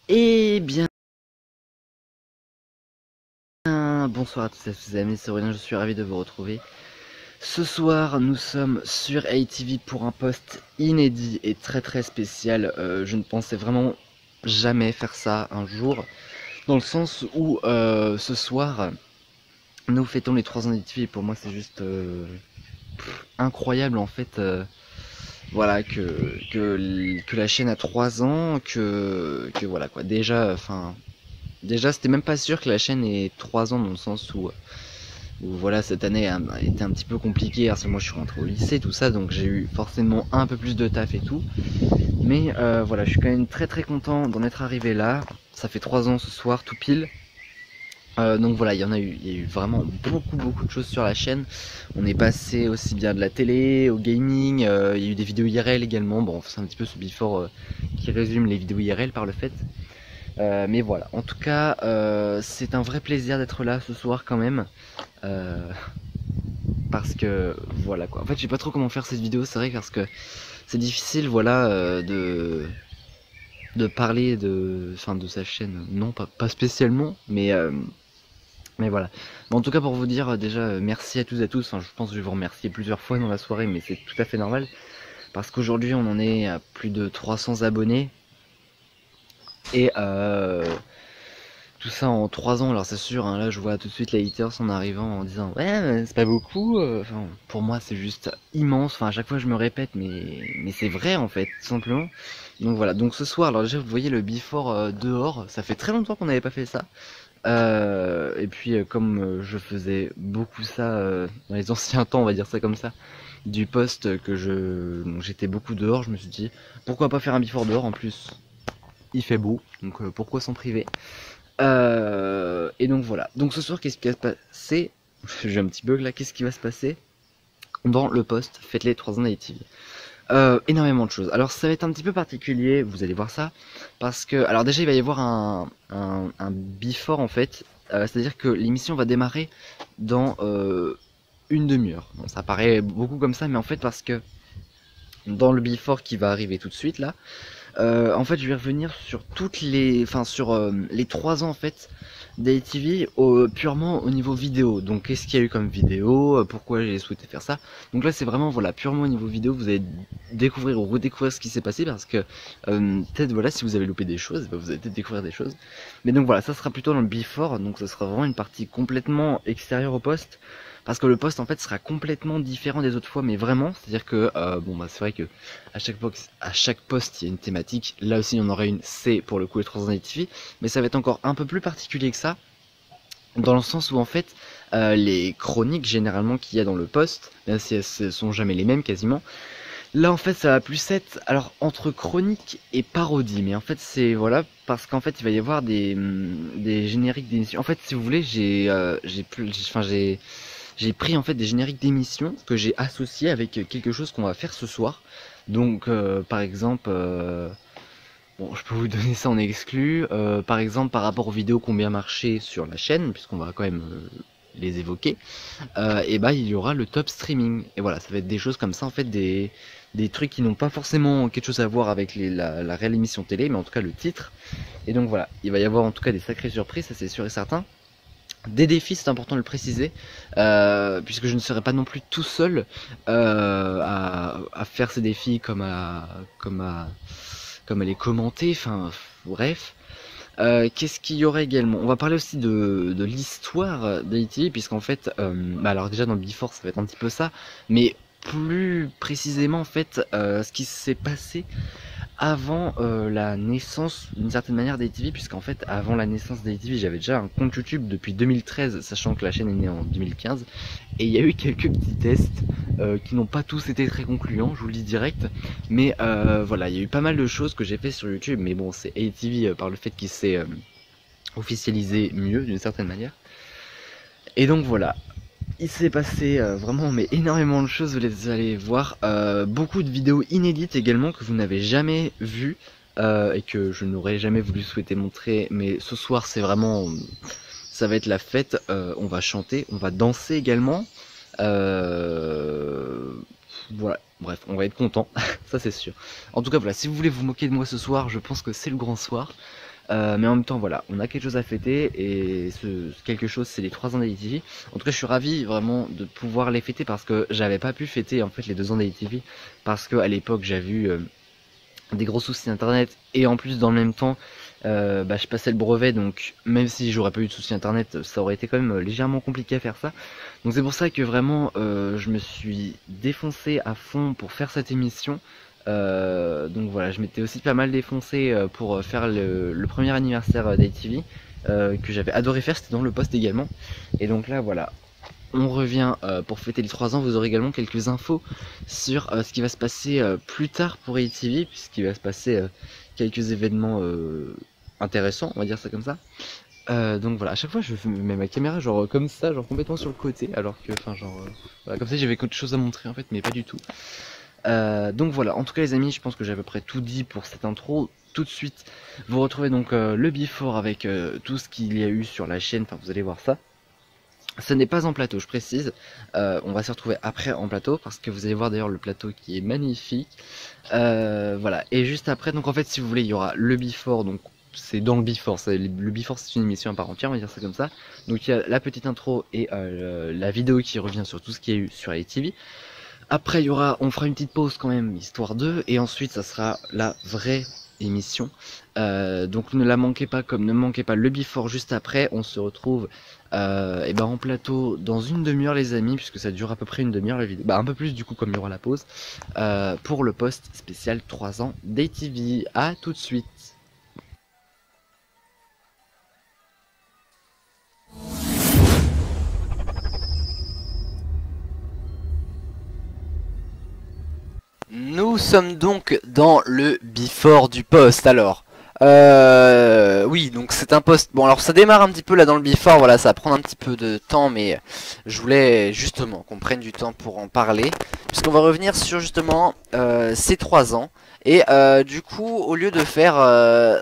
Eh bien, bonsoir à tous et à tous les amis, c'est Aurélien, je suis ravi de vous retrouver. Ce soir, nous sommes sur ATV pour un post inédit et très spécial. Je ne pensais vraiment jamais faire ça un jour, dans le sens où ce soir, nous fêtons les 3 ans d'ATV et pour moi c'est juste incroyable en fait. Voilà, que la chaîne a 3 ans, que voilà quoi. Déjà, c'était même pas sûr que la chaîne ait 3 ans dans le sens où voilà, cette année a été un petit peu compliquée parce que moi je suis rentré au lycée, tout ça, donc j'ai eu forcément un peu plus de taf et tout. Mais voilà, je suis quand même très content d'en être arrivé là. Ça fait 3 ans ce soir, tout pile. Donc voilà, il y a eu vraiment beaucoup de choses sur la chaîne. On est passé aussi bien de la télé au gaming, il y a eu des vidéos IRL également. Bon, c'est un petit peu ce before qui résume les vidéos IRL par le fait. Mais voilà, en tout cas, c'est un vrai plaisir d'être là ce soir quand même. Euh, Parce que voilà quoi. En fait, je sais pas trop comment faire cette vidéo, c'est vrai, parce que c'est difficile, voilà, de parler de sa chaîne. Non, pas spécialement, mais voilà. Mais en tout cas, pour vous dire déjà merci à tous et à tous. Enfin, je pense que je vais vous remercier plusieurs fois dans la soirée, mais c'est tout à fait normal parce qu'aujourd'hui, on en est à plus de 300 abonnés et tout ça en 3 ans. Alors c'est sûr, hein, là je vois tout de suite les haters en arrivant en disant ouais c'est pas beaucoup. Enfin, pour moi c'est juste immense. Enfin à chaque fois je me répète, mais c'est vrai en fait, tout simplement. Donc voilà, donc ce soir, alors déjà vous voyez le before dehors, ça fait très longtemps qu'on n'avait pas fait ça. Et puis comme je faisais beaucoup ça dans les anciens temps, on va dire ça comme ça, du poste donc j'étais beaucoup dehors, je me suis dit pourquoi pas faire un before dehors en plus. Il fait beau, donc pourquoi s'en priver. Et donc voilà. Donc ce soir, qu'est-ce qui va se passer? J'ai un petit bug là. Qu'est-ce qui va se passer dans le post Faites les 3 ans d'ITV? Énormément de choses. Alors ça va être un petit peu particulier, vous allez voir ça, parce que alors déjà il va y avoir un before en fait. C'est-à-dire que l'émission va démarrer dans une demi-heure. Bon, ça paraît beaucoup comme ça, mais en fait parce que dans le before qui va arriver tout de suite là, en fait, je vais revenir sur sur les 3 ans en fait d'ATV purement au niveau vidéo. Donc, qu'est-ce qu'il y a eu comme vidéo, pourquoi j'ai souhaité faire ça. Donc là, c'est vraiment voilà purement au niveau vidéo. Vous allez découvrir ou redécouvrir ce qui s'est passé parce que peut-être voilà si vous avez loupé des choses, vous allez peut-être découvrir des choses. Mais donc voilà, ça sera plutôt dans le before. Donc, ça sera vraiment une partie complètement extérieure au poste. Parce que le poste en fait sera complètement différent des autres fois, mais vraiment, c'est-à-dire que bon bah c'est vrai que à chaque poste il y a une thématique. Là aussi il y en aurait une, c'est pour le coup les 3 ans d'ITV, mais ça va être encore un peu plus particulier que ça, dans le sens où en fait les chroniques généralement qu'il y a dans le poste, même si elles sont jamais les mêmes quasiment, là en fait ça va plus être alors entre chronique et parodie, mais en fait c'est voilà parce qu'en fait il va y avoir des génériques d'émissions. En fait si vous voulez j'ai pris en fait des génériques d'émissions que j'ai associés avec quelque chose qu'on va faire ce soir. Donc par exemple, bon je peux vous donner ça en exclu, par exemple par rapport aux vidéos qui ont bien marché sur la chaîne, puisqu'on va quand même les évoquer, et bah il y aura le top streaming. Et voilà, ça va être des choses comme ça en fait, des trucs qui n'ont pas forcément quelque chose à voir avec la réelle émission télé, mais en tout cas le titre. Et donc voilà, il va y avoir en tout cas des sacrées surprises, ça c'est sûr et certain. Des défis, c'est important de le préciser, puisque je ne serai pas non plus tout seul à faire ces défis comme à les commenter, enfin bref. Qu'est-ce qu'il y aurait également? On va parler aussi de l'histoire d'Haïti, puisqu'en fait, bah alors déjà dans le Before ça va être un petit peu ça, mais plus précisément en fait, ce qui s'est passé avant la naissance d'une certaine manière d'ATV, puisqu'en fait avant la naissance d'ATV j'avais déjà un compte YouTube depuis 2013, sachant que la chaîne est née en 2015, et il y a eu quelques petits tests qui n'ont pas tous été très concluants, je vous le dis direct, mais voilà, il y a eu pas mal de choses que j'ai fait sur YouTube, mais bon c'est ATV par le fait qu'il s'est officialisé mieux d'une certaine manière, et donc voilà. Il s'est passé vraiment mais énormément de choses, vous allez voir, beaucoup de vidéos inédites également que vous n'avez jamais vues et que je n'aurais jamais voulu souhaiter montrer, mais ce soir c'est vraiment, ça va être la fête, on va chanter, on va danser également, voilà, bref, on va être content, ça c'est sûr. En tout cas voilà, si vous voulez vous moquer de moi ce soir, je pense que c'est le grand soir. Mais en même temps, voilà, on a quelque chose à fêter et quelque chose, c'est les 3 ans d'AITV. En tout cas, je suis ravi vraiment de pouvoir les fêter parce que j'avais pas pu fêter en fait les 2 ans d'AITV parce que à l'époque, j'avais eu des gros soucis internet et en plus dans le même temps je passais le brevet, donc même si j'aurais pas eu de soucis internet, ça aurait été quand même légèrement compliqué à faire ça. Donc c'est pour ça que vraiment je me suis défoncé à fond pour faire cette émission. Donc voilà, je m'étais aussi pas mal défoncé pour faire le premier anniversaire d'ITV que j'avais adoré faire, c'était dans le poste également. Et donc là voilà, on revient pour fêter les 3 ans. Vous aurez également quelques infos sur ce qui va se passer plus tard pour ITV, puisqu'il va se passer quelques événements intéressants, on va dire ça comme ça. Donc voilà, à chaque fois je mets ma caméra genre comme ça, genre complètement sur le côté, alors que, enfin genre, voilà, comme ça j'avais quelque chose à montrer en fait, mais pas du tout. Donc voilà, en tout cas les amis, je pense que j'ai à peu près tout dit pour cette intro. Tout de suite, vous retrouvez donc le before avec tout ce qu'il y a eu sur la chaîne, enfin vous allez voir ça. Ce n'est pas en plateau, je précise. On va se retrouver après en plateau parce que vous allez voir d'ailleurs le plateau qui est magnifique. Voilà, et juste après, donc en fait, si vous voulez, il y aura le before, donc c'est dans le before. Le before, c'est une émission à part entière, on va dire ça comme ça. Donc il y a la petite intro et la vidéo qui revient sur tout ce qu'il y a eu sur ITV. Après, on fera une petite pause quand même, histoire d'eux, et ensuite, ça sera la vraie émission. Donc ne la manquez pas, comme ne manquez pas le before juste après. On se retrouve en plateau dans une demi-heure les amis, puisque ça dure à peu près une demi-heure la vidéo. Bah un peu plus du coup comme il y aura la pause. Pour le post spécial 3 ans d'ATV. À tout de suite. Nous sommes donc dans le before du post. Alors oui, donc c'est un post. Bon, alors ça démarre un petit peu là dans le before, voilà, ça va prendre un petit peu de temps, mais je voulais justement qu'on prenne du temps pour en parler, puisqu'on va revenir sur justement ces 3 ans. Et du coup, au lieu de faire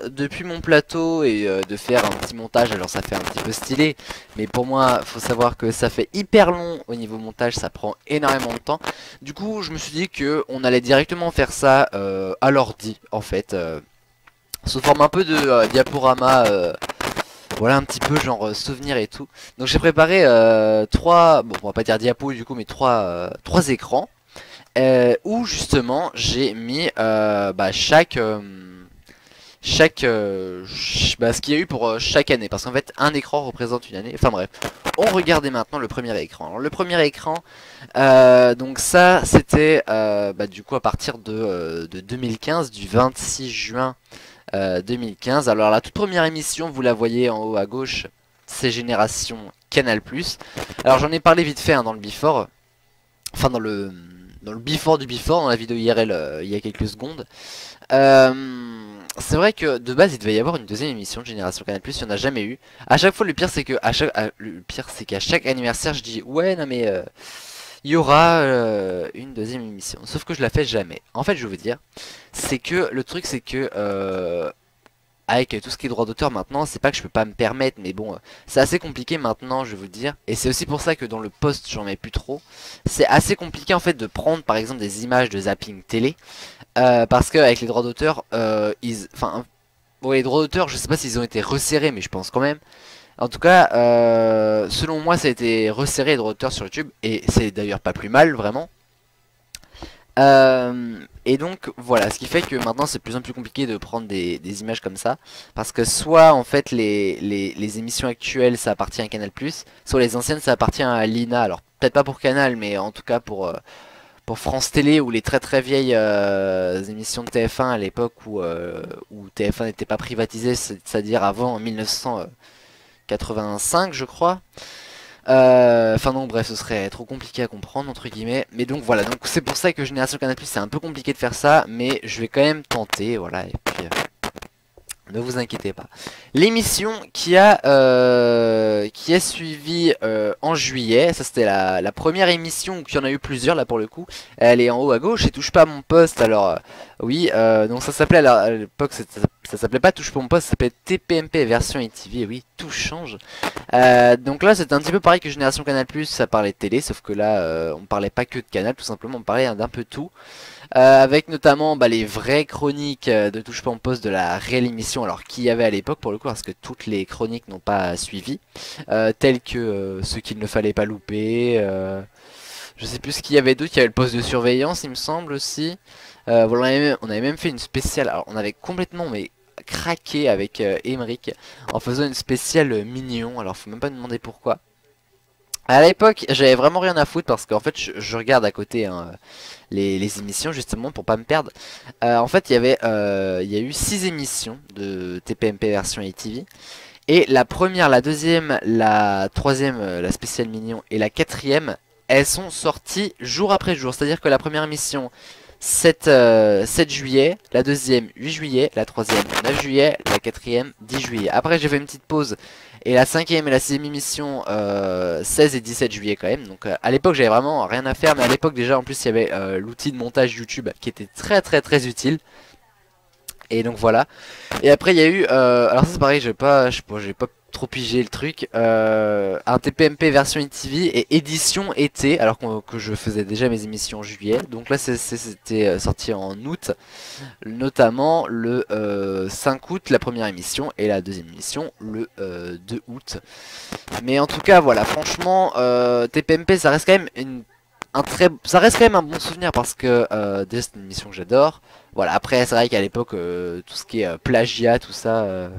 depuis mon plateau et de faire un petit montage, alors ça fait un petit peu stylé, mais pour moi, faut savoir que ça fait hyper long au niveau montage, ça prend énormément de temps. Du coup, je me suis dit que on allait directement faire ça à l'ordi, en fait. Sous forme un peu de diaporama, voilà un petit peu genre souvenir et tout. Donc j'ai préparé 3, bon on va pas dire diapos du coup, mais 3 écrans. Où justement j'ai mis ce qu'il y a eu pour chaque année. Parce qu'en fait un écran représente une année. Enfin bref, on regardait maintenant le premier écran. Alors le premier écran, donc ça c'était du coup à partir de 2015, du 26 juin 2015. Alors la toute première émission, vous la voyez en haut à gauche, c'est Génération Canal+. Alors j'en ai parlé vite fait dans le before, enfin dans le before du before, dans la vidéo IRL il y a quelques secondes. C'est vrai que de base il devait y avoir une deuxième émission de Génération Canal+, il n'y en a jamais eu. À chaque fois, le pire c'est qu'à chaque anniversaire je dis ouais non mais il y aura une deuxième émission. Sauf que je la fais jamais. En fait je vais vous dire, c'est que le truc c'est que avec tout ce qui est droit d'auteur maintenant, c'est pas que je peux pas me permettre, mais bon, c'est assez compliqué maintenant, je vais vous dire. Et c'est aussi pour ça que dans le post, j'en mets plus trop. C'est assez compliqué en fait de prendre par exemple des images de zapping télé, parce qu'avec les droits d'auteur, les droits d'auteur, je sais pas s'ils ont été resserrés, mais je pense quand même. En tout cas, selon moi, ça a été resserré les droits d'auteur sur YouTube, et c'est d'ailleurs pas plus mal, vraiment. Et donc voilà, ce qui fait que maintenant c'est de plus en plus compliqué de prendre des images comme ça, parce que soit en fait les émissions actuelles ça appartient à Canal+, soit les anciennes ça appartient à Lina. Alors peut-être pas pour Canal, mais en tout cas pour France Télé, ou les très très vieilles émissions de TF1 à l'époque où TF1 n'était pas privatisé, c'est-à-dire avant 1985 je crois. Enfin non, bref, ce serait trop compliqué à comprendre entre guillemets. Mais donc voilà, donc c'est pour ça que Génération Canal+, c'est un peu compliqué de faire ça, mais je vais quand même tenter, voilà. Et puis ne vous inquiétez pas. L'émission qui a suivi en juillet, ça c'était la première émission, où il y en a eu plusieurs là pour le coup. Elle est en haut à gauche et touche pas à mon poste. Alors oui, donc ça s'appelait à l'époque, ça s'appelait pas touche pas à mon poste, ça s'appelait TPMP version ITV. Oui, tout change. Donc là c'était un petit peu pareil que Génération Canal+, ça parlait de télé, sauf que là on parlait pas que de Canal, tout simplement, on parlait d'un peu tout. avec notamment les vraies chroniques de Touche pas mon poste de la réelle émission, alors qu'il y avait à l'époque pour le coup, parce que toutes les chroniques n'ont pas suivi, telles que ce qu'il ne fallait pas louper, je sais plus ce qu'il y avait d'autre, il y avait le poste de surveillance il me semble aussi, voilà, on avait même fait une spéciale, alors on avait complètement craqué avec Emeric en faisant une spéciale mignon, alors faut même pas me demander pourquoi. À l'époque, j'avais vraiment rien à foutre parce qu'en fait, je regarde à côté hein, les émissions justement pour pas me perdre. En fait, il y a eu 6 émissions de TPMP version ATV. Et la première, la deuxième, la troisième, la spéciale mignon et la quatrième, elles sont sorties jour après jour. C'est-à-dire que la première émission 7 juillet, la deuxième 8 juillet, la troisième 9 juillet, la quatrième 10 juillet. Après j'ai fait une petite pause et la cinquième et la sixième émission 16 et 17 juillet quand même. Donc à l'époque j'avais vraiment rien à faire, mais à l'époque déjà en plus il y avait l'outil de montage YouTube qui était très utile. Et donc voilà. Et après il y a eu, alors ça c'est pareil, j'ai pas trop pigé le truc, un TPMP version ETV et édition été, alors que je faisais déjà mes émissions en juillet. Donc là c'était sorti en août, notamment le 5 août la première émission et la deuxième émission le 2 août. Mais en tout cas voilà, franchement TPMP ça reste quand même ça reste quand même un bon souvenir parce que déjà c'est une émission que j'adore. Voilà, après c'est vrai qu'à l'époque tout ce qui est plagiat, tout ça,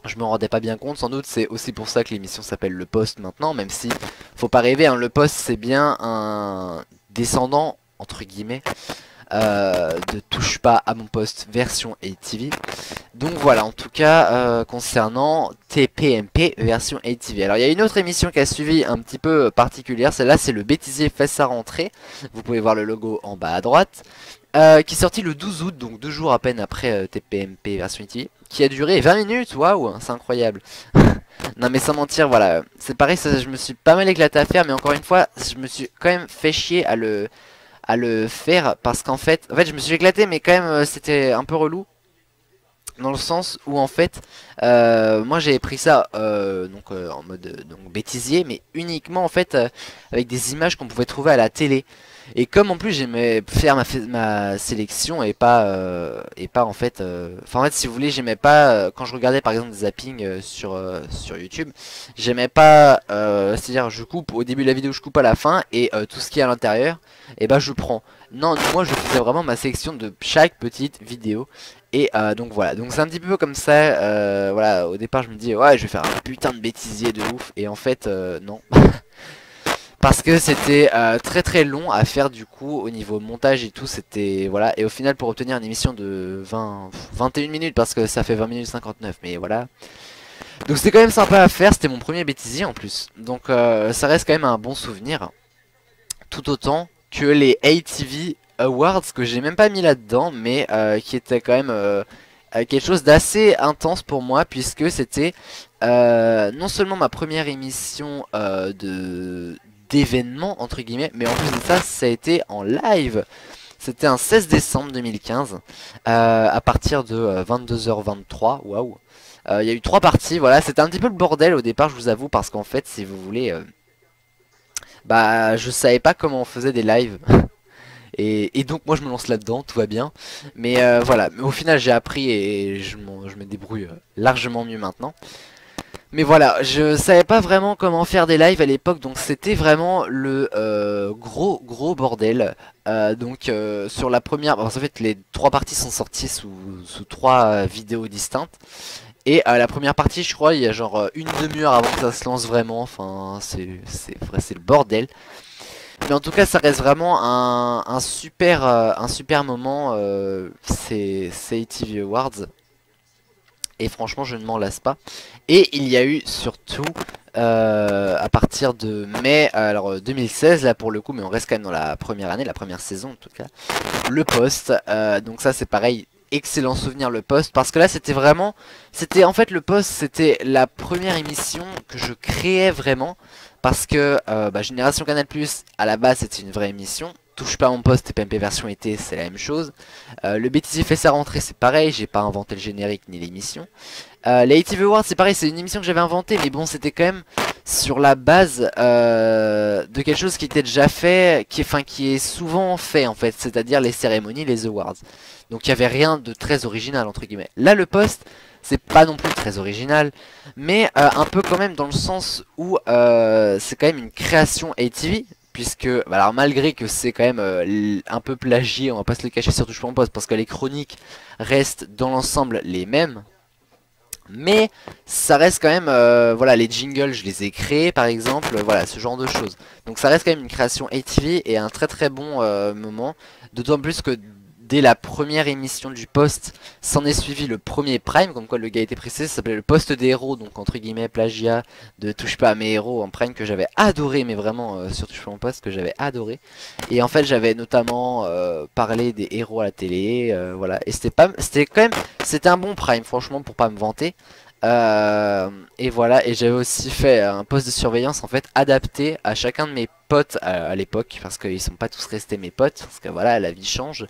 je me rendais pas bien compte. Sans doute c'est aussi pour ça que l'émission s'appelle Le Poste maintenant, même si faut pas rêver, hein, Le Poste c'est bien un descendant entre guillemets de Touche pas à mon poste version ATV. Donc voilà, en tout cas concernant TPMP version ATV. Alors il y a une autre émission qui a suivi un petit peu particulière, celle-là c'est le bêtisier fait sa rentrée. Vous pouvez voir le logo en bas à droite. Qui est sorti le 12 août, donc 2 jours à peine après TPMP version ATV. Qui a duré 20 minutes, waouh, c'est incroyable. Non mais sans mentir, voilà, c'est pareil, ça, je me suis pas mal éclaté à faire, mais encore une fois, je me suis quand même fait chier à le faire parce qu'en fait, je me suis éclaté, mais quand même c'était un peu relou. Dans le sens où en fait, moi j'avais pris ça en mode bêtisier, mais uniquement en fait avec des images qu'on pouvait trouver à la télé. Et comme en plus j'aimais faire ma sélection et pas en fait, enfin en fait si vous voulez j'aimais pas quand je regardais par exemple des zappings sur YouTube, j'aimais pas, c'est-à-dire je coupe au début de la vidéo, je coupe à la fin et tout ce qui est à l'intérieur, et bah je prends. Non, moi je faisais vraiment ma sélection de chaque petite vidéo. Et donc voilà, donc c'est un petit peu comme ça, voilà, au départ je me dis ouais je vais faire un putain de bêtisier de ouf, et en fait non. Parce que c'était très long à faire du coup au niveau montage et tout, c'était voilà, et au final pour obtenir une émission de 21 minutes, parce que ça fait 20 minutes 59, mais voilà. Donc c'était quand même sympa à faire, c'était mon premier bêtisier en plus, donc ça reste quand même un bon souvenir, tout autant que les ATV Awards que j'ai même pas mis là-dedans, mais qui était quand même quelque chose d'assez intense pour moi, puisque c'était non seulement ma première émission d'événement entre guillemets, mais en plus de ça, ça a été en live. C'était un 16 décembre 2015 à partir de 22h23. Waouh. Il y a eu 3 parties, voilà, c'était un petit peu le bordel au départ, je vous avoue, parce qu'en fait, si vous voulez, je savais pas comment on faisait des lives. Et donc moi je me lance là-dedans, tout va bien. Mais voilà, mais au final j'ai appris et je me débrouille largement mieux maintenant. Mais voilà, je savais pas vraiment comment faire des lives à l'époque, donc c'était vraiment le gros bordel. Sur la première, en fait les 3 parties sont sorties sous 3 vidéos distinctes. Et la première partie je crois il y a genre une demi-heure avant que ça se lance vraiment, enfin c'est le bordel. Mais en tout cas, ça reste vraiment un super moment. C'est ATV Awards. Et franchement, je ne m'en lasse pas. Et il y a eu surtout, à partir de mai, alors 2016, là pour le coup, mais on reste quand même dans la première année, la première saison en tout cas, le poste. Donc ça, c'est pareil. Excellent souvenir le poste, parce que là c'était vraiment, c'était en fait le poste, c'était la première émission que je créais vraiment, parce que Génération Canal Plus à la base c'était une vraie émission. Touche pas à mon poste et PMP version été c'est la même chose. Le bêtisier fait sa rentrée c'est pareil, j'ai pas inventé le générique ni l'émission. Les ATV Awards c'est pareil, c'est une émission que j'avais inventée, mais bon c'était quand même, sur la base de quelque chose qui était déjà fait, qui est souvent fait en fait, c'est-à-dire les cérémonies, les awards. Donc il n'y avait rien de très original entre guillemets. Là le post, c'est pas non plus très original, mais un peu quand même dans le sens où c'est quand même une création ATV. Puisque, bah alors malgré que c'est quand même un peu plagié, on va pas se le cacher sur Touche pas mon poste, parce que les chroniques restent dans l'ensemble les mêmes. Mais ça reste quand même, voilà, les jingles, je les ai créés par exemple, voilà, ce genre de choses. Donc ça reste quand même une création ATV et un très très bon moment. D'autant plus que dès la première émission du post, s'en est suivi le premier Prime, comme quoi le gars était précisé, ça s'appelait le poste des héros, donc entre guillemets plagiat de Touche pas à mes héros en Prime que j'avais adoré, mais vraiment sur Touche pas à mon poste que j'avais adoré. Et en fait j'avais notamment parlé des héros à la télé, voilà, et c'était quand même, c'était un bon Prime franchement pour pas me vanter. Et voilà, et j'avais aussi fait un poste de surveillance en fait adapté à chacun de mes potes à l'époque, parce qu'ils sont pas tous restés mes potes, parce que voilà, la vie change.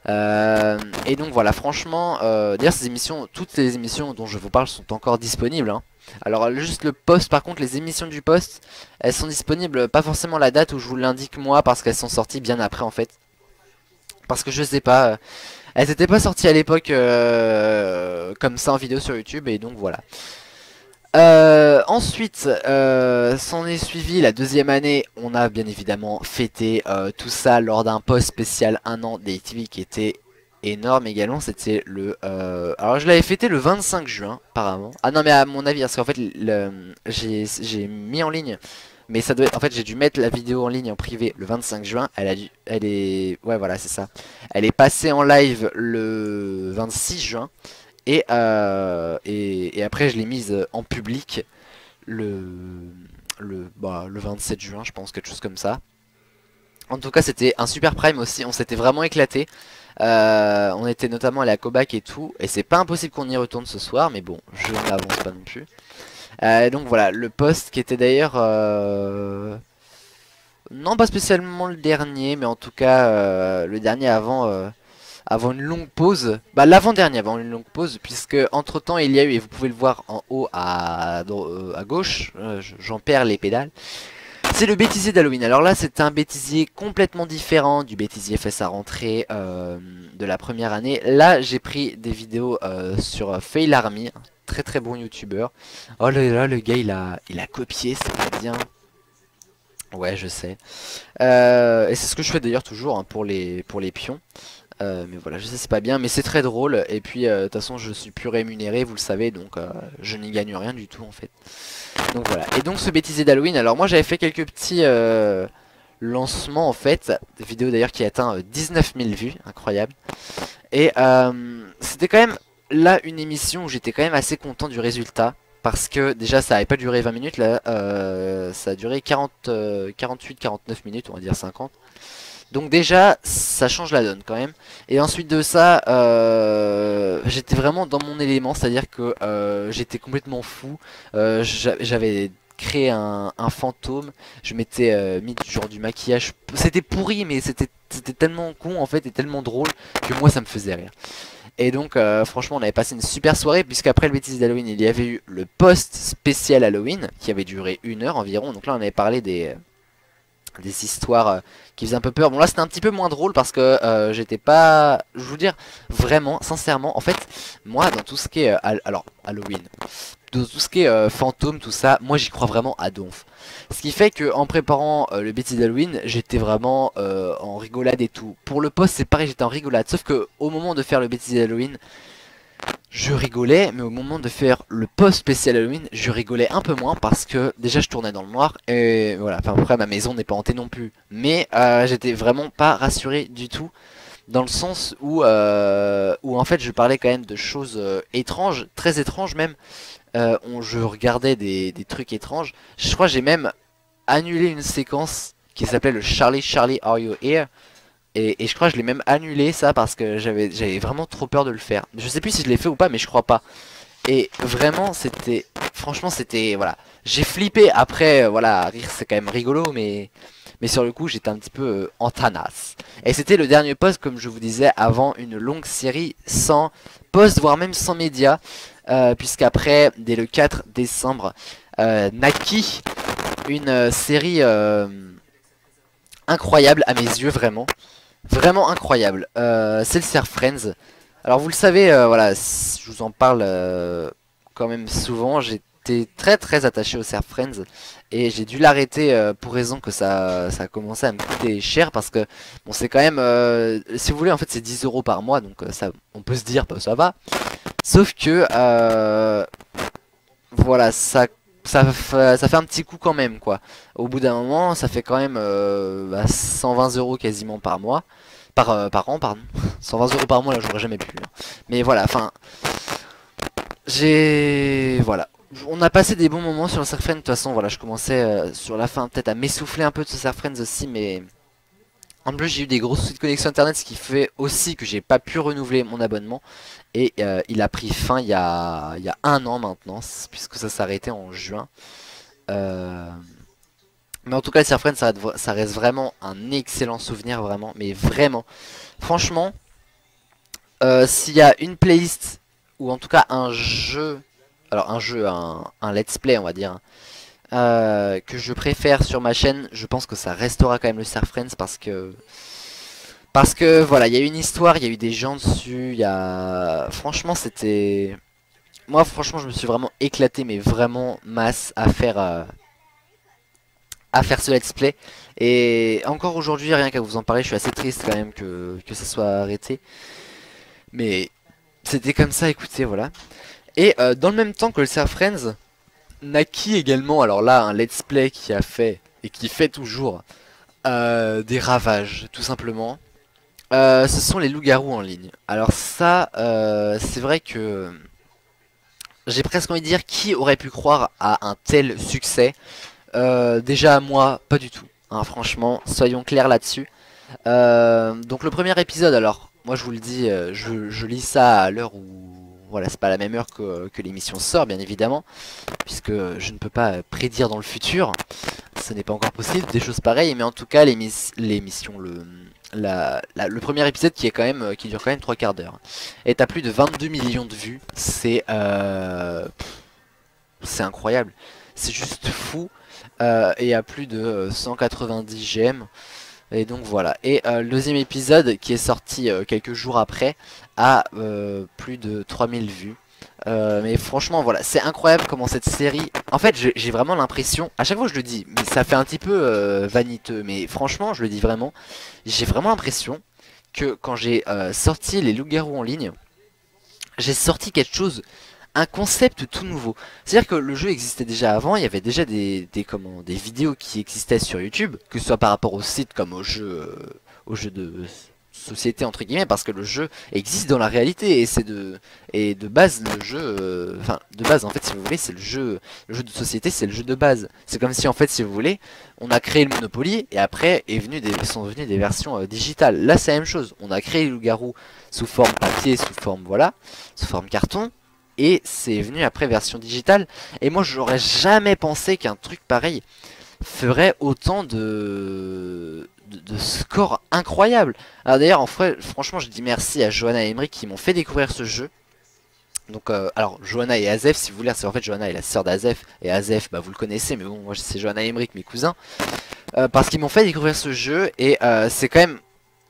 Et donc voilà, franchement, d'ailleurs ces émissions, toutes les émissions dont je vous parle sont encore disponibles, hein. Alors juste le post, par contre les émissions du post, elles sont disponibles, pas forcément la date où je vous l'indique moi, parce qu'elles sont sorties bien après en fait. Parce que je sais pas, elles étaient pas sorties à l'époque comme ça en vidéo sur YouTube, et donc voilà. Ensuite, s'en est suivi la deuxième année, on a bien évidemment fêté tout ça lors d'un post spécial 1 an d'ATV qui était énorme également. C'était le... alors je l'avais fêté le 25 juin apparemment. Ah non mais à mon avis, parce qu'en fait j'ai mis en ligne, mais ça doit être... En fait j'ai dû mettre la vidéo en ligne en privé le 25 juin. Elle est... Ouais voilà c'est ça. Elle est passée en live le 26 juin. Et après je l'ai mise en public le, le 27 juin je pense, quelque chose comme ça. En tout cas c'était un super prime aussi, on s'était vraiment éclaté. On était notamment allé à Kobac et tout, et c'est pas impossible qu'on y retourne ce soir, mais bon je n'avance pas non plus. Donc voilà, le post qui était d'ailleurs... non pas spécialement le dernier, mais en tout cas le dernier avant une longue pause, bah l'avant-dernier avant une longue pause, puisque entre temps il y a eu, et vous pouvez le voir en haut à gauche, j'en perds les pédales, c'est le bêtisier d'Halloween. Alors là c'est un bêtisier complètement différent du bêtisier fait sa rentrée de la première année. Là j'ai pris des vidéos sur Fail Army, un très très bon youtubeur. Oh là là, le gars il a copié, c'est pas bien. Ouais je sais. Et c'est ce que je fais d'ailleurs toujours hein, pour les pions. Mais voilà, je sais c'est pas bien, mais c'est très drôle. Et puis de toute façon je suis plus rémunéré, vous le savez, donc je n'y gagne rien du tout en fait. Donc voilà, et donc ce bêtisier d'Halloween, alors moi j'avais fait quelques petits lancements en fait, vidéo d'ailleurs qui a atteint 19 000 vues, incroyable. Et c'était quand même là une émission où j'étais quand même assez content du résultat. Parce que déjà ça avait pas duré 20 minutes, là ça a duré 48-49 minutes, on va dire 50. Donc déjà, ça change la donne quand même. Et ensuite de ça, j'étais vraiment dans mon élément, c'est-à-dire que j'étais complètement fou. J'avais créé un fantôme, je m'étais mis genre du maquillage. C'était pourri, mais c'était tellement con en fait et tellement drôle que moi ça me faisait rire. Et donc franchement on avait passé une super soirée, puisqu'après le bêtise d'Halloween il y avait eu le post spécial Halloween qui avait duré 1 heure environ. Donc là on avait parlé des histoires qui faisaient un peu peur. Bon là c'était un petit peu moins drôle parce que j'étais pas... Je vous dire vraiment, sincèrement, en fait, moi dans tout ce qui est... alors, Halloween, dans tout ce qui est fantôme, tout ça, moi j'y crois vraiment à donf. Ce qui fait que en préparant le bêtise d'Halloween, j'étais vraiment en rigolade et tout. Pour le post c'est pareil, j'étais en rigolade, sauf que au moment de faire le bêtise d'Halloween, je rigolais, mais au moment de faire le post spécial Halloween, je rigolais un peu moins parce que déjà je tournais dans le noir et voilà, enfin après ma maison n'est pas hantée non plus. Mais j'étais vraiment pas rassuré du tout, dans le sens où, où en fait je parlais quand même de choses étranges, très étranges même. Je regardais des trucs étranges. Je crois que j'ai même annulé une séquence qui s'appelait le Charlie Charlie Are You Here? Et je crois que je l'ai même annulé ça parce que j'avais vraiment trop peur de le faire. Je sais plus si je l'ai fait ou pas, mais je crois pas. Et vraiment c'était... Franchement c'était... Voilà. J'ai flippé après, voilà, rire c'est quand même rigolo, mais sur le coup j'étais un petit peu en tanas. Et c'était le dernier post, comme je vous disais, avant une longue série sans post, voire même sans médias. Puisqu'après, dès le 4 décembre, Naki, une série incroyable à mes yeux, vraiment. Vraiment incroyable. C'est le Surf Friends. Alors vous le savez, voilà, je vous en parle quand même souvent. J'étais très très attaché au Surf Friends et j'ai dû l'arrêter pour raison que ça a commencé à me coûter cher parce que bon c'est quand même, si vous voulez en fait c'est 10 € par mois donc ça on peut se dire bah, ça va. Sauf que voilà ça fait un petit coup quand même quoi. Au bout d'un moment ça fait quand même 120 € quasiment par mois. Par an, pardon. 120 € par mois, là, j'aurais jamais pu. Hein. Mais voilà, enfin. Voilà. On a passé des bons moments sur le Surf Friends. De toute façon, voilà, je commençais sur la fin peut-être à m'essouffler un peu de ce Surf Friends aussi. Mais en plus, j'ai eu des gros soucis de connexion internet. Ce qui fait aussi que j'ai pas pu renouveler mon abonnement. Et il a pris fin il y a 1 an maintenant. Puisque ça s'est arrêté en juin. Mais en tout cas, le Surf Friends, ça reste vraiment un excellent souvenir, vraiment. Mais vraiment. Franchement, s'il y a une playlist, ou en tout cas un jeu, alors un let's play on va dire, que je préfère sur ma chaîne, je pense que ça restera quand même le Surf Friends parce que voilà, il y a une histoire, il y a eu des gens dessus, franchement c'était... Moi franchement je me suis vraiment éclaté, mais vraiment masse à faire ce let's play. Et encore aujourd'hui, rien qu'à vous en parler, je suis assez triste quand même que ça soit arrêté. Mais c'était comme ça, écoutez, voilà. Et dans le même temps que le Surf Friends, Naki également, alors là, un let's play qui a fait, et qui fait toujours, des ravages, tout simplement. Ce sont les loups-garous en ligne. Alors ça, c'est vrai que... J'ai presque envie de dire, qui aurait pu croire à un tel succès? Déjà moi, pas du tout. Hein, franchement, soyons clairs là-dessus. Donc le premier épisode, alors moi je vous le dis, je lis ça à l'heure où voilà, c'est pas la même heure que l'émission sort bien évidemment, puisque je ne peux pas prédire dans le futur, ce n'est pas encore possible des choses pareilles, mais en tout cas l'émission, le premier épisode qui est quand même qui dure quand même 3/4 d'heure est à plus de 22 millions de vues, c'est incroyable, c'est juste fou, et à plus de 190 j'aime. Et donc voilà. Et le deuxième épisode qui est sorti quelques jours après a plus de 3000 vues. Mais franchement voilà, c'est incroyable comment cette série... En fait j'ai vraiment l'impression, à chaque fois je le dis, mais ça fait un petit peu vaniteux, mais franchement je le dis vraiment, j'ai vraiment l'impression que quand j'ai sorti les loups-garous en ligne, j'ai sorti quelque chose, un concept tout nouveau. C'est-à-dire que le jeu existait déjà avant, il y avait déjà des vidéos qui existaient sur YouTube, que ce soit par rapport au site comme au jeu de société entre guillemets, parce que le jeu existe dans la réalité et de base le jeu, enfin de base en fait si vous voulez c'est le jeu de société, c'est le jeu de base. C'est comme si en fait si vous voulez on a créé le Monopoly et après sont venues des versions digitales. Là c'est la même chose, on a créé les loups-garous sous forme papier, sous forme voilà, sous forme carton. Et c'est venu après version digitale. Et moi j'aurais jamais pensé qu'un truc pareil ferait autant de scores incroyables. Alors d'ailleurs en vrai, franchement je dis merci à Johanna et Emric qui m'ont fait découvrir ce jeu. Donc alors Johanna et Azef si vous voulez, c'est en fait Johanna est la sœur d'Azef. Et Azef bah vous le connaissez mais bon moi c'est Johanna et Emric mes cousins. Parce qu'ils m'ont fait découvrir ce jeu. Et c'est quand même,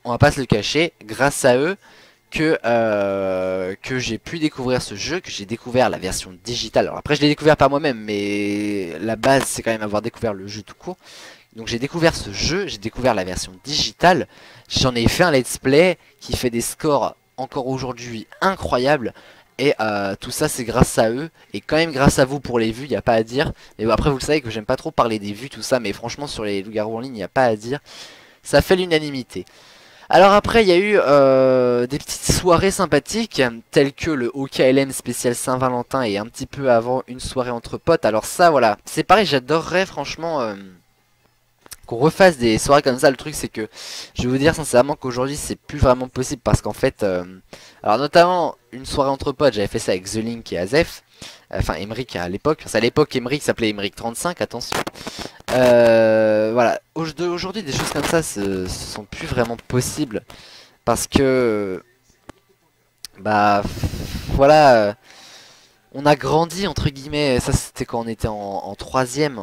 on va pas se le cacher, grâce à eux que j'ai pu découvrir ce jeu, que j'ai découvert la version digitale. Alors après je l'ai découvert par moi-même, mais la base c'est quand même avoir découvert le jeu tout court. Donc j'ai découvert ce jeu, j'ai découvert la version digitale, j'en ai fait un let's play qui fait des scores encore aujourd'hui incroyables. Et tout ça c'est grâce à eux, et quand même grâce à vous pour les vues, il n'y a pas à dire. Mais bon, après vous le savez que j'aime pas trop parler des vues tout ça, mais franchement sur les loups-garous en ligne il n'y a pas à dire. Ça fait l'unanimité. Alors après il y a eu des petites soirées sympathiques telles que le OKLM spécial Saint-Valentin et un petit peu avant une soirée entre potes. Alors ça voilà, c'est pareil, j'adorerais franchement qu'on refasse des soirées comme ça. Le truc c'est que je vais vous dire sincèrement qu'aujourd'hui c'est plus vraiment possible parce qu'en fait alors notamment une soirée entre potes, j'avais fait ça avec The Link et Azef. Enfin Emric à l'époque, enfin, à l'époque Emric s'appelait Emric 35, attention. Voilà, aujourd'hui des choses comme ça ce sont plus vraiment possibles parce que bah voilà, on a grandi entre guillemets. Ça c'était quand on était en troisième,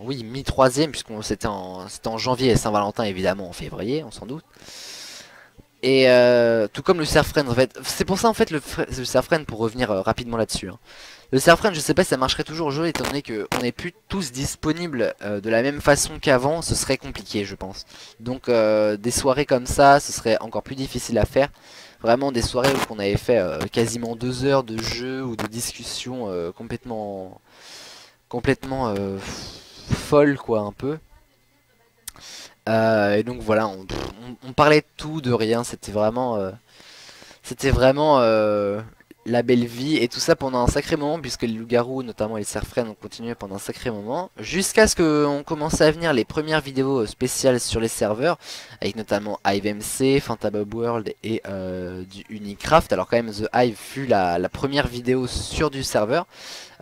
oui mi-troisième, puisqu'on c'était en janvier et Saint-Valentin évidemment en février, on s'en doute. Et tout comme le Surfriend en fait. C'est pour ça en fait le Surfriend, pour revenir rapidement là-dessus, hein. Le Surfriend, je sais pas si ça marcherait toujours au jeu, étant donné qu'on n'est plus tous disponibles de la même façon qu'avant, ce serait compliqué je pense. Donc des soirées comme ça, ce serait encore plus difficile à faire. Vraiment des soirées où on avait fait quasiment 2 heures de jeu ou de discussion complètement folle quoi un peu. Et donc voilà, on parlait de tout, de rien, c'était vraiment la belle vie, et tout ça pendant un sacré moment, puisque les loups-garous, notamment les Surfriends, ont continué pendant un sacré moment, jusqu'à ce qu'on commence à venir les premières vidéos spéciales sur les serveurs, avec notamment HiveMC, Fantabob World et du Unicraft. Alors quand même The Hive fut la première vidéo sur du serveur,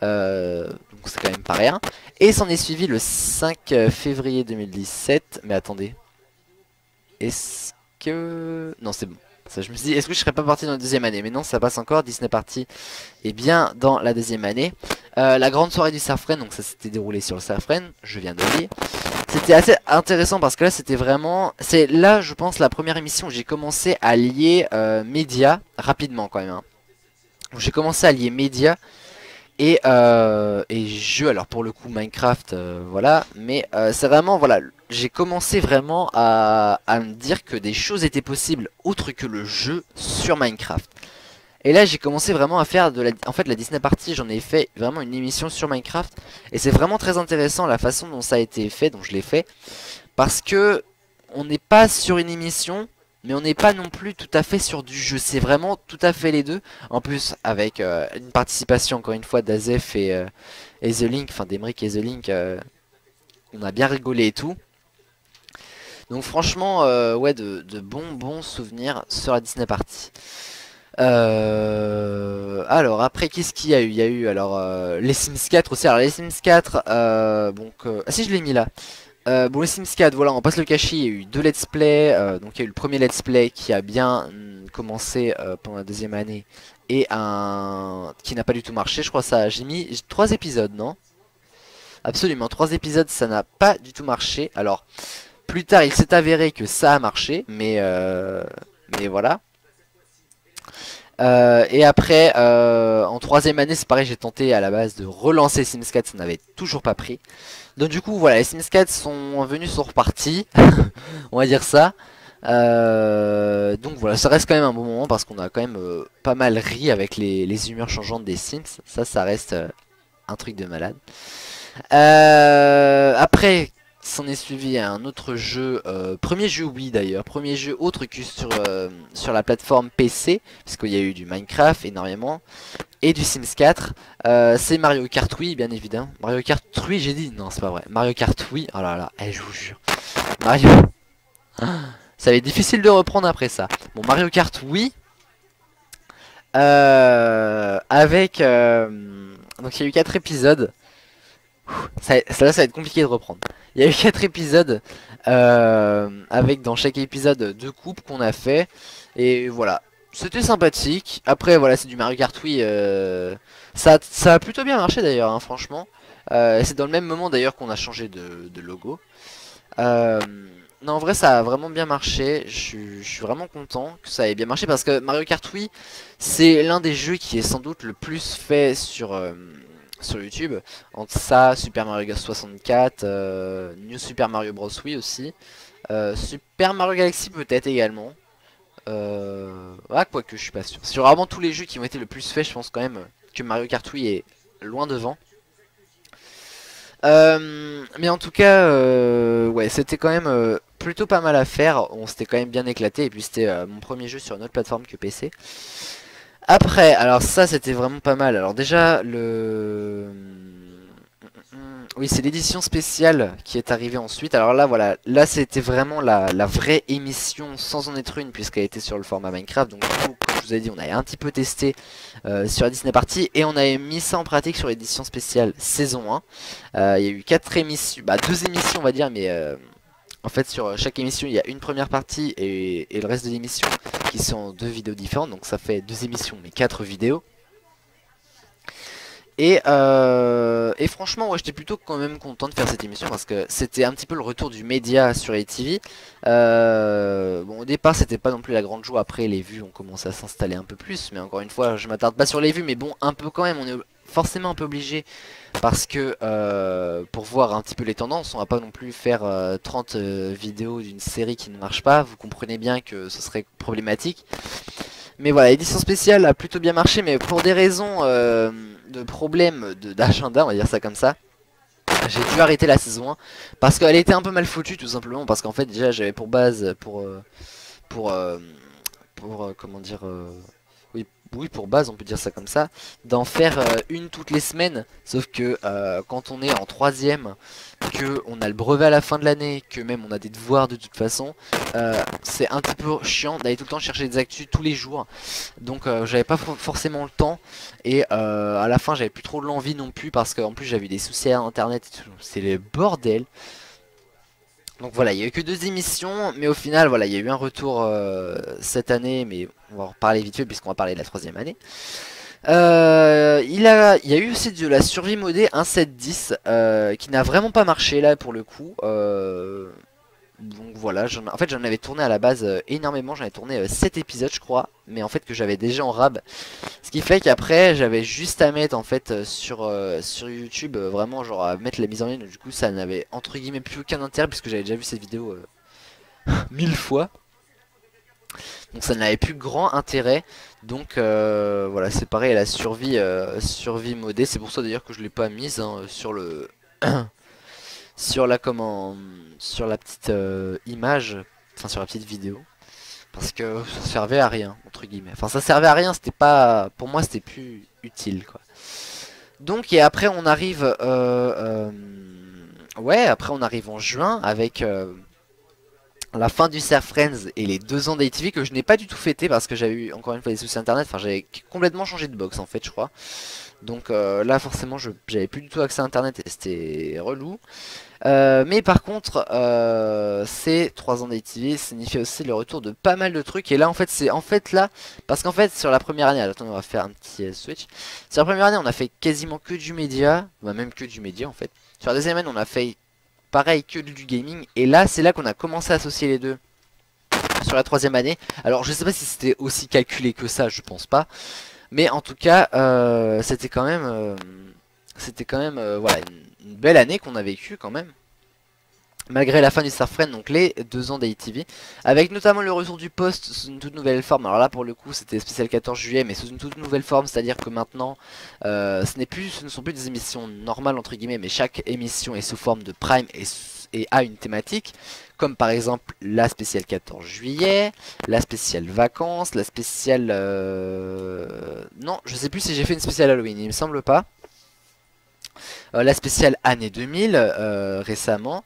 donc c'est quand même pas rien. Et s'en est suivi le 5 février 2017, mais attendez, est-ce que... Non c'est bon. Ça, je me suis dit, est-ce que je serais pas parti dans la deuxième année? Mais non, ça passe encore. Disney Party est bien dans la deuxième année. La grande soirée du Surfriend, donc ça s'était déroulé sur le Surfriend, je viens de le dire. C'était assez intéressant parce que là, c'était vraiment... C'est là, je pense, la première émission où j'ai commencé à lier médias, rapidement quand même, hein. J'ai commencé à lier médias et jeux, alors pour le coup Minecraft, voilà, mais c'est vraiment, voilà, j'ai commencé vraiment à me dire que des choses étaient possibles autres que le jeu sur Minecraft. Et là j'ai commencé vraiment à faire en fait la Disney Party, j'en ai fait vraiment une émission sur Minecraft, et c'est vraiment très intéressant la façon dont ça a été fait, dont je l'ai fait, parce que on n'est pas sur une émission, mais on n'est pas non plus tout à fait sur du jeu. C'est vraiment tout à fait les deux. En plus, avec une participation encore une fois d'Azef et The Link, enfin d'Emeric et The Link, on a bien rigolé et tout. Donc franchement, ouais, de bons souvenirs sur la Disney Party. Alors après, qu'est-ce qu'il y a eu? Il y a eu alors les Sims 4 aussi. Alors les Sims 4, ah si, je l'ai mis là. Bon, les Sims 4, voilà, on passe le cachet. Il y a eu 2 let's play, donc il y a eu le premier let's play qui a bien commencé pendant la deuxième année, et un qui n'a pas du tout marché. Je crois ça, j'ai mis 3 épisodes, non? Absolument, 3 épisodes, ça n'a pas du tout marché. Alors plus tard, il s'est avéré que ça a marché, mais voilà. Et après, en troisième année, c'est pareil, j'ai tenté à la base de relancer Sims 4, ça n'avait toujours pas pris. Donc du coup, voilà, les Sims 4 sont venus, sont repartis, on va dire ça. Donc voilà, ça reste quand même un bon moment parce qu'on a quand même pas mal ri avec les humeurs changeantes des Sims. Ça reste un truc de malade. Après, s'en est suivi un autre jeu, premier jeu oui d'ailleurs, premier jeu autre que sur la plateforme PC, parce qu'il y a eu du Minecraft énormément, et du Sims 4, c'est Mario Kart Wii bien évidemment. Mario Kart Wii, j'ai dit, non c'est pas vrai, Mario Kart Wii, oh là là, je vous jure, Mario, ça va être difficile de reprendre après ça. Bon, Mario Kart Wii, avec, donc il y a eu 4 épisodes. Ça va être compliqué de reprendre. Il y a eu 4 épisodes avec dans chaque épisode 2 coupes qu'on a fait. Et voilà, c'était sympathique. Après voilà, c'est du Mario Kart Wii, ça a plutôt bien marché d'ailleurs, hein, franchement. C'est dans le même moment d'ailleurs qu'on a changé de logo. Non, en vrai ça a vraiment bien marché. Je suis vraiment content que ça ait bien marché, parce que Mario Kart Wii, c'est l'un des jeux qui est sans doute le plus fait sur YouTube. Entre ça, Super Mario 64, New Super Mario Bros. Wii aussi, Super Mario Galaxy peut-être également. Ah, quoique je suis pas sûr. Sur vraiment tous les jeux qui ont été le plus faits, je pense quand même que Mario Kart Wii est loin devant. Mais en tout cas, ouais, c'était quand même plutôt pas mal à faire. On s'était quand même bien éclaté. Et puis c'était mon premier jeu sur une autre plateforme que PC. Après, alors ça c'était vraiment pas mal. Alors déjà oui, c'est l'édition spéciale qui est arrivée ensuite. Alors là voilà, là c'était vraiment la vraie émission sans en être une, puisqu'elle était sur le format Minecraft. Donc du coup, comme je vous ai dit, on avait un petit peu testé sur la Disney Party, et on avait mis ça en pratique sur l'édition spéciale saison 1. Il y a eu 4 émissions, 2 émissions on va dire, mais en fait sur chaque émission il y a une première partie et le reste de l'émission qui sont 2 vidéos différentes. Donc ça fait 2 émissions mais 4 vidéos. Et franchement, ouais, j'étais plutôt quand même content de faire cette émission parce que c'était un petit peu le retour du média sur ATV. Bon, au départ, c'était pas non plus la grande joie. Après, les vues ont commencé à s'installer un peu plus. Mais encore une fois, je m'attarde pas sur les vues, mais bon, un peu quand même. On est forcément un peu obligé parce que pour voir un petit peu les tendances, on va pas non plus faire 30 vidéos d'une série qui ne marche pas. Vous comprenez bien que ce serait problématique. Mais voilà, l'édition spéciale a plutôt bien marché, mais pour des raisons de problèmes d'agenda, on va dire ça comme ça, j'ai dû arrêter la saison 1 parce qu'elle était un peu mal foutue tout simplement, parce qu'en fait déjà j'avais pour base, pour, euh, comment dire, oui, oui, pour base, on peut dire ça comme ça, d'en faire une toutes les semaines. Sauf que quand on est en troisième, que on a le brevet à la fin de l'année, que même on a des devoirs de toute façon, c'est un petit peu chiant d'aller tout le temps chercher des actus tous les jours. Donc j'avais pas forcément le temps et à la fin j'avais plus trop l'envie non plus parce qu'en plus j'avais eu des soucis à internet et tout. C'est le bordel. Donc voilà, il y a eu que 2 émissions, mais au final, voilà, il y a eu un retour cette année, mais on va en reparler vite fait puisqu'on va parler de la 3e année. Il y a eu aussi de la survie modée 1.7.10 qui n'a vraiment pas marché là pour le coup. Donc voilà, en fait j'en avais tourné à la base énormément, j'en avais tourné 7 épisodes je crois, mais en fait que j'avais déjà en rab. Ce qui fait qu'après j'avais juste à mettre en fait sur YouTube vraiment genre à mettre la mise en ligne, du coup ça n'avait entre guillemets plus aucun intérêt puisque j'avais déjà vu cette vidéo 1000 fois. Donc ça n'avait plus grand intérêt. Donc voilà, c'est pareil à la survie modée, c'est pour ça d'ailleurs que je l'ai pas mise hein, sur le sur la sur la petite image, enfin sur la petite vidéo, parce que ça servait à rien entre guillemets. Enfin ça servait à rien, c'était pas, pour moi c'était plus utile quoi. Donc et après on arrive, ouais après on arrive en juin avec la fin du Surf Friends et les 2 ans d'ATV que je n'ai pas du tout fêté parce que j'avais eu encore une fois des soucis internet. Enfin j'avais complètement changé de box en fait je crois. Donc là forcément j'avais plus du tout accès à internet et c'était relou. Mais par contre, ces 3 ans d'ATV signifie aussi le retour de pas mal de trucs. Et là, en fait, c'est en fait là, parce qu'en fait, sur la première année, attendez, on va faire un petit switch. Sur la première année, on a fait quasiment que du média, bah, même que du média en fait. Sur la deuxième année, on a fait pareil que du gaming. Et là, c'est là qu'on a commencé à associer les deux. Sur la 3e année, alors je sais pas si c'était aussi calculé que ça, je pense pas. Mais en tout cas, c'était quand même, voilà, une belle année qu'on a vécue quand même. Malgré la fin du Starfriend, donc les 2 ans d'ATV, avec notamment le retour du post sous une toute nouvelle forme. Alors là pour le coup c'était spécial 14 juillet, mais sous une toute nouvelle forme, c'est-à-dire que maintenant ce ne sont plus des émissions normales entre guillemets, mais chaque émission est sous forme de prime et a une thématique, comme par exemple la spéciale 14 juillet, la spéciale vacances, la spéciale... Non, je sais plus si j'ai fait une spéciale Halloween, il me semble pas. La spéciale année 2000 récemment.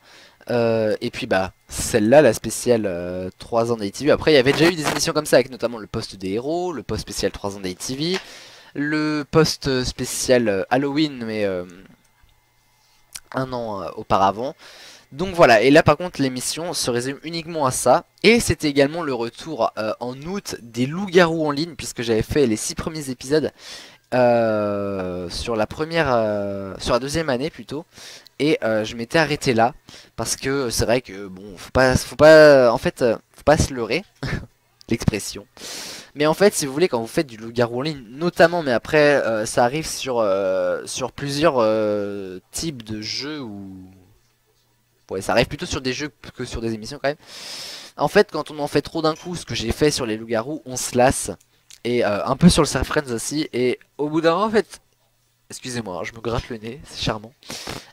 Et puis bah celle-là, la spéciale 3 ans d'ATV. Après il y avait déjà eu des émissions comme ça avec notamment le post des héros, le post spécial 3 ans d'ATV, le post spécial Halloween mais 1 an auparavant. Donc voilà, et là par contre l'émission se résume uniquement à ça. Et c'était également le retour en août des loups-garous en ligne, puisque j'avais fait les 6 premiers épisodes sur la sur la 2e année plutôt. Et je m'étais arrêté là parce que c'est vrai que bon, en fait, faut pas se leurrer, l'expression. Mais en fait, si vous voulez, quand vous faites du loup-garou en ligne, notamment, mais après, ça arrive sur plusieurs types de jeux ou ouais, ça arrive plutôt sur des jeux que sur des émissions quand même. En fait, quand on en fait trop d'un coup, ce que j'ai fait sur les loups-garous, on se lasse. Et un peu sur le Surf Friends aussi. Et au bout d'un moment, en fait, excusez-moi, je me gratte le nez, c'est charmant.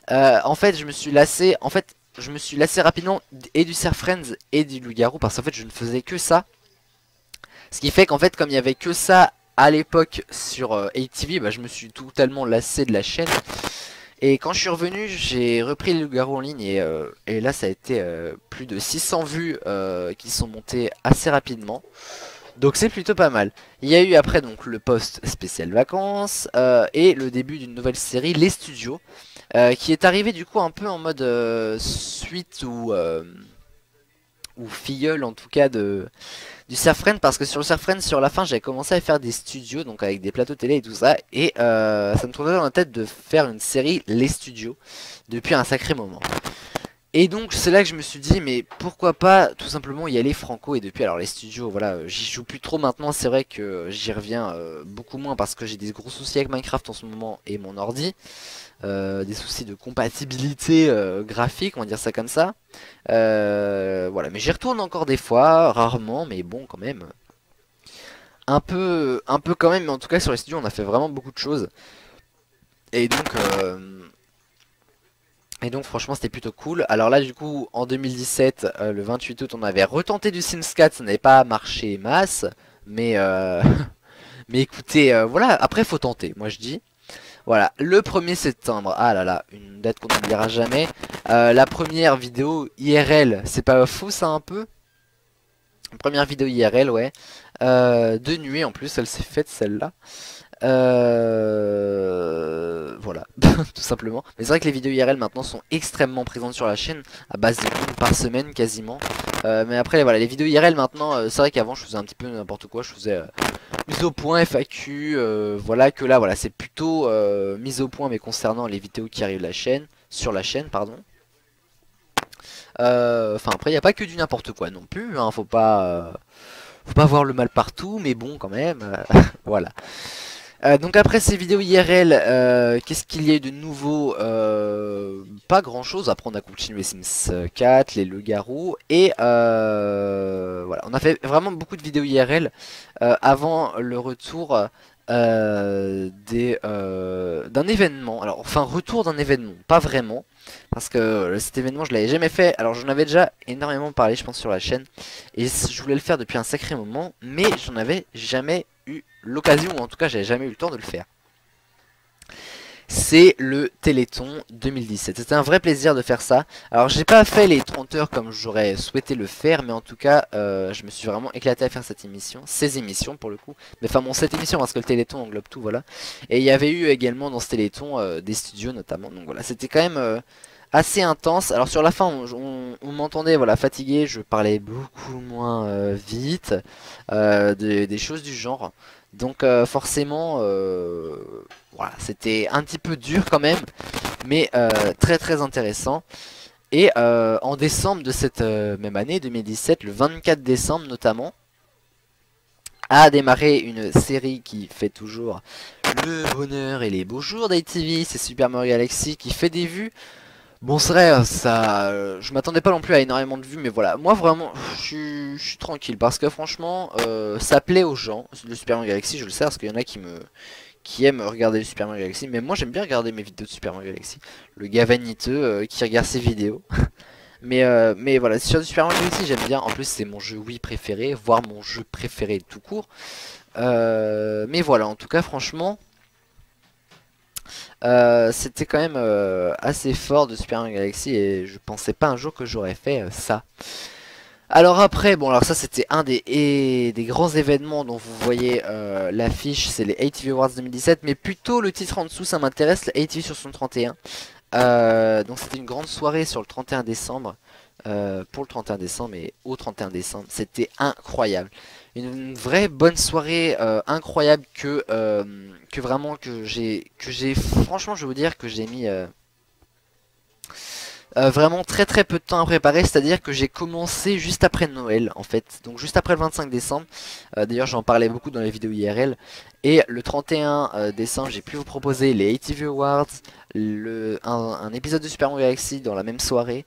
En fait, je me suis lassé. En fait, je me suis lassé rapidement et du Surf Friends et du loup-garou parce qu'en fait, je ne faisais que ça. Ce qui fait qu'en fait, comme il y avait que ça à l'époque sur ATV, bah, je me suis totalement lassé de la chaîne. Et quand je suis revenu, j'ai repris le loup-garou en ligne et là, ça a été plus de 600 vues qui sont montées assez rapidement. Donc c'est plutôt pas mal. Il y a eu après donc le post spécial vacances et le début d'une nouvelle série, Les Studios, qui est arrivé du coup un peu en mode suite ou filleul en tout cas du Surfriend, parce que sur le Surfriend, sur la fin, j'avais commencé à faire des studios, donc avec des plateaux télé et tout ça, et ça me trouvait dans la tête de faire une série Les Studios depuis un sacré moment. Et donc c'est là que je me suis dit, mais pourquoi pas tout simplement y aller franco. Et depuis, alors les studios, voilà, j'y joue plus trop maintenant. C'est vrai que j'y reviens beaucoup moins parce que j'ai des gros soucis avec Minecraft en ce moment et mon ordi. Des soucis de compatibilité graphique, on va dire ça comme ça. Voilà, mais j'y retourne encore des fois, rarement, mais bon quand même. Un peu quand même, mais en tout cas sur les studios on a fait vraiment beaucoup de choses. Et donc... Et donc franchement c'était plutôt cool. Alors là du coup en 2017, le 28 août on avait retenté du Sims 4, ça n'avait pas marché masse. Mais, mais écoutez, voilà, après faut tenter, moi je dis. Voilà, le 1er septembre, ah là là, une date qu'on n'oubliera jamais. La première vidéo IRL, c'est pas fou ça un peu? Première vidéo IRL, ouais. De nuit en plus, elle s'est faite celle-là. Voilà, tout simplement. Mais c'est vrai que les vidéos IRL maintenant sont extrêmement présentes sur la chaîne, à base de une par semaine quasiment. Mais après, voilà, les vidéos IRL maintenant, c'est vrai qu'avant je faisais un petit peu n'importe quoi, je faisais mise au point, FAQ, voilà, que là, voilà, c'est plutôt mise au point, mais concernant les vidéos qui arrivent sur la chaîne, pardon. Enfin, après, il n'y a pas que du n'importe quoi non plus, hein, faut pas voir le mal partout, mais bon, quand même, voilà. Donc après ces vidéos IRL, qu'est-ce qu'il y a eu de nouveau? Pas grand chose. Après on a continué Sims 4, les loups-garous. Et voilà, on a fait vraiment beaucoup de vidéos IRL avant le retour d'un événement. Alors enfin retour d'un événement, pas vraiment. Parce que cet événement je l'avais jamais fait. Alors j'en avais déjà énormément parlé je pense sur la chaîne. Et je voulais le faire depuis un sacré moment. Mais j'en avais jamais eu l'occasion, ou en tout cas j'avais jamais eu le temps de le faire. C'est le Téléthon 2017. C'était un vrai plaisir de faire ça. Alors j'ai pas fait les 30 heures comme j'aurais souhaité le faire, mais en tout cas je me suis vraiment éclaté à faire cette émission, ces émissions pour le coup. Mais enfin bon, cette émission parce que le Téléthon englobe tout, voilà. Et il y avait eu également dans ce Téléthon des studios notamment, donc voilà, c'était quand même assez intense. Alors sur la fin on m'entendait voilà fatigué, je parlais beaucoup moins vite, des choses du genre. Donc forcément voilà, c'était un petit peu dur quand même, mais très très intéressant. Et en décembre de cette même année 2017, le 24 décembre notamment, a démarré une série qui fait toujours le bonheur et les beaux jours d'ITV, c'est Super Mario Galaxy qui fait des vues. Bon c'est vrai, ça, je m'attendais pas non plus à énormément de vues, mais voilà, moi vraiment, je suis tranquille, parce que franchement, ça plaît aux gens, le Super Mario Galaxy, je le sais, parce qu'il y en a qui aiment regarder le Super Mario Galaxy, mais moi j'aime bien regarder mes vidéos de Super Mario Galaxy, le gars vaniteux qui regarde ses vidéos, mais voilà, sur le Super Mario Galaxy j'aime bien, en plus c'est mon jeu Wii préféré, voire mon jeu préféré tout court, mais voilà, en tout cas franchement... c'était quand même assez fort de Super Mario Galaxy et je pensais pas un jour que j'aurais fait ça. Alors après, bon alors ça c'était un des grands événements dont vous voyez l'affiche, c'est les ATV Awards 2017, mais plutôt le titre en dessous ça m'intéresse, le ATV sur son 31. Donc c'était une grande soirée sur le 31 décembre, pour le 31 décembre et au 31 décembre, c'était incroyable. Une vraie bonne soirée incroyable que vraiment que j'ai franchement je vais vous dire que j'ai mis vraiment très très peu de temps à préparer, c'est à dire que j'ai commencé juste après Noël en fait, donc juste après le 25 décembre, d'ailleurs j'en parlais beaucoup dans les vidéos IRL, et le 31 décembre j'ai pu vous proposer les ATV Awards, un épisode de Super Mario Galaxy dans la même soirée,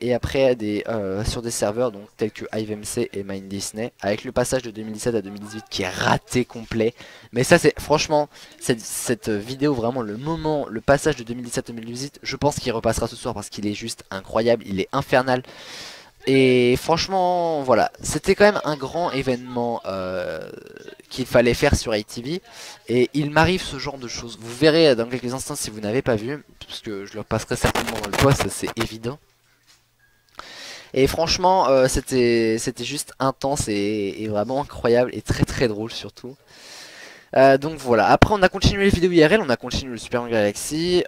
et après sur des serveurs donc tels que HiveMC et Mind Disney, avec le passage de 2017 à 2018 qui est raté complet. Mais ça c'est franchement cette vidéo vraiment le passage de 2017 à 2018, je pense qu'il repassera ce soir parce qu'il est juste incroyable, il est infernal. Et franchement voilà, c'était quand même un grand événement qu'il fallait faire sur ITV. Et il m'arrive ce genre de choses, vous verrez dans quelques instants si vous n'avez pas vu, parce que je le passerai certainement dans le post, c'est évident. Et franchement, c'était juste intense et vraiment incroyable et très très drôle surtout. Donc voilà, après on a continué les vidéos IRL, on a continué le Super Mario Galaxy.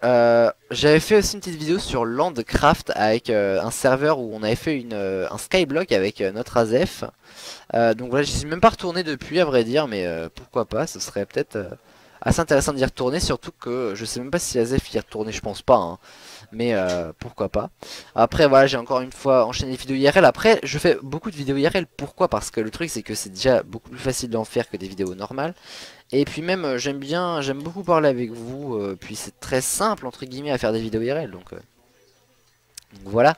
J'avais fait aussi une petite vidéo sur Landcraft avec un serveur où on avait fait un skyblock avec notre AZEF. Donc voilà, j'y suis même pas retourné depuis à vrai dire, mais pourquoi pas, ce serait peut-être assez intéressant d'y retourner, surtout que je sais même pas si AZEF y est retourné, je pense pas, hein. Mais pourquoi pas. Après voilà, j'ai encore une fois enchaîné les vidéos IRL. Après je fais beaucoup de vidéos IRL, pourquoi? Parce que le truc c'est que c'est déjà beaucoup plus facile d'en faire que des vidéos normales. Et puis même j'aime beaucoup parler avec vous, puis c'est très simple entre guillemets à faire des vidéos IRL, donc voilà.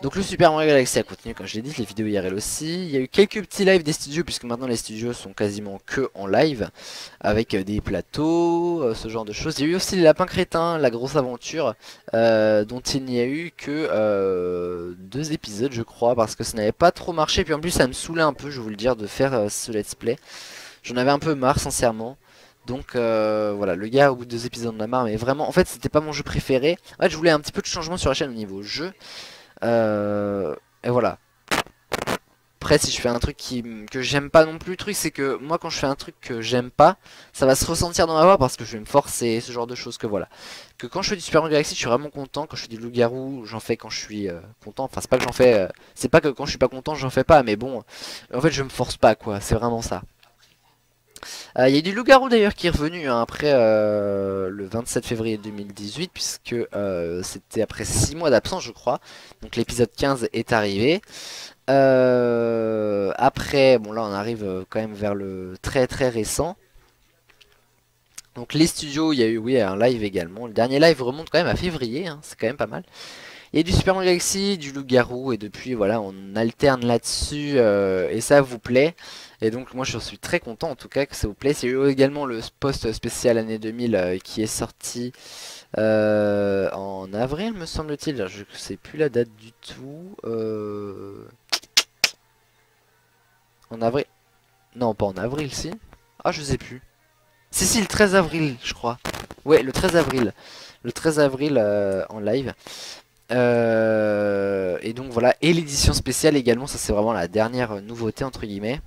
Donc le Super Mario Galaxy a continué comme je l'ai dit, les vidéos IRL aussi. Il y a eu quelques petits lives des studios puisque maintenant les studios sont quasiment que en live avec des plateaux, ce genre de choses. Il y a eu aussi les lapins crétins, la grosse aventure dont il n'y a eu que 2 épisodes je crois parce que ça n'avait pas trop marché. Puis en plus ça me saoulait un peu, je vais vous le dire, de faire ce let's play. J'en avais un peu marre sincèrement. Donc voilà, le gars au bout de 2 épisodes en a marre, mais vraiment en fait c'était pas mon jeu préféré. En fait je voulais un petit peu de changement sur la chaîne au niveau jeu. Et voilà. Après si je fais un truc que j'aime pas non plus, le truc c'est que moi quand je fais un truc que j'aime pas, ça va se ressentir dans ma voix parce que je vais me forcer, ce genre de choses que voilà. Que quand je fais du Super Mario Galaxy je suis vraiment content, quand je fais du loup-garou j'en fais quand je suis content. Enfin c'est pas que j'en fais, c'est pas que quand je suis pas content j'en fais pas, mais bon, en fait je me force pas quoi, c'est vraiment ça. Il y a du loup-garou d'ailleurs qui est revenu hein, après le 27 février 2018 puisque c'était après 6 mois d'absence je crois. Donc l'épisode 15 est arrivé. Après, bon là on arrive quand même vers le très très récent. Donc les studios, il y a eu oui un live également. Le dernier live remonte quand même à février, hein, c'est quand même pas mal. Il y a du Super Mario Galaxy, du loup-garou et depuis voilà on alterne là-dessus et ça vous plaît. Et donc moi je suis très content en tout cas que ça vous plaît. Il y a eu également le post spécial année 2000 qui est sorti en avril me semble-t-il. Je sais plus la date du tout. En avril? Non pas en avril si. Ah je sais plus. Si le 13 avril je crois. Ouais le 13 avril. Le 13 avril en live. Et donc voilà, et l'édition spéciale également, ça c'est vraiment la dernière nouveauté entre guillemets.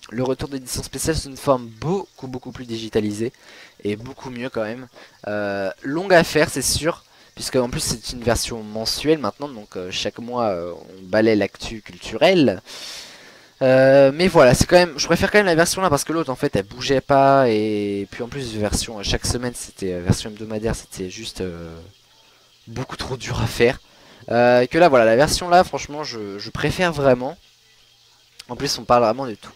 Le retour d'édition spéciale sous une forme beaucoup plus digitalisée et beaucoup mieux quand même. Longue à faire c'est sûr, puisque en plus c'est une version mensuelle maintenant, donc chaque mois on balaie l'actu culturelle. Mais voilà, c'est quand même, je préfère quand même la version là parce que l'autre en fait elle bougeait pas et puis en plus version chaque semaine c'était version hebdomadaire, c'était juste beaucoup trop dur à faire. Que là voilà la version là franchement je préfère vraiment. En plus on parle vraiment de tout.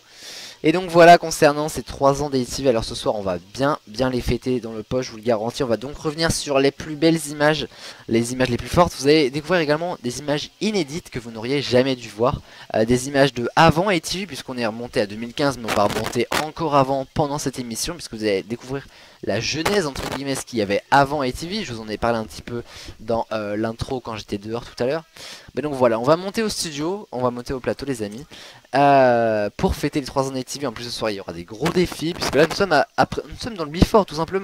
Et donc voilà concernant ces 3 ans d'ATV, alors ce soir on va bien les fêter dans le poche, je vous le garantis. On va donc revenir sur les plus belles images, les images les plus fortes. Vous allez découvrir également des images inédites que vous n'auriez jamais dû voir. Des images de avant ATV puisqu'on est remonté à 2015, mais on va remonter encore avant pendant cette émission puisque vous allez découvrir la genèse entre guillemets, ce qu'il y avait avant ATV. Je vous en ai parlé un petit peu dans l'intro quand j'étais dehors tout à l'heure. Mais donc voilà, on va monter au studio, on va monter au plateau les amis. Pour fêter les 3 ans d'ATV. En plus ce soir il y aura des gros défis puisque là nous sommes dans le before tout simplement.